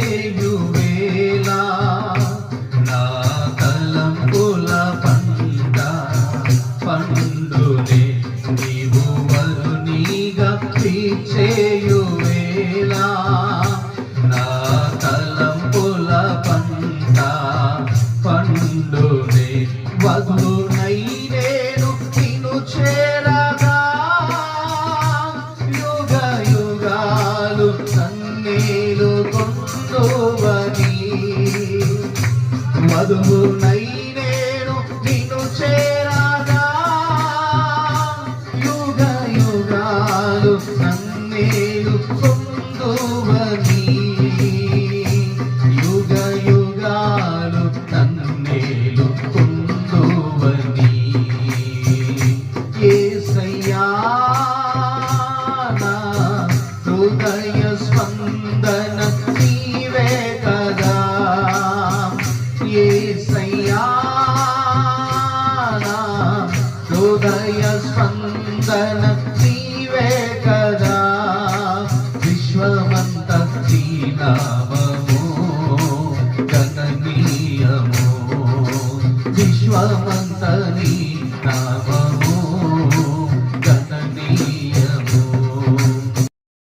గవిచేయువేళ నా తలంపుల పండునే నీవు వరునిగా పిలిచేయువేళ నా తలంపుల పండునే వధునై నేను నిన్ను చేరగా యుగ యుగాలు నన్నేలు కొందువని వధువునై నేను నిన్ను చేరగా యుగ యుగాలు నన్నేలు కొందువని యుగ యుగాలు నన్నేలు కొందువని యేసయ్యా నా హృదయ స్పందన నీవే కదా యేసయ్యా నా హృదయ స్పందన నీవే కదా విశ్వమంత నీ నామము గణనీయము విశ్వమంత నీ నామము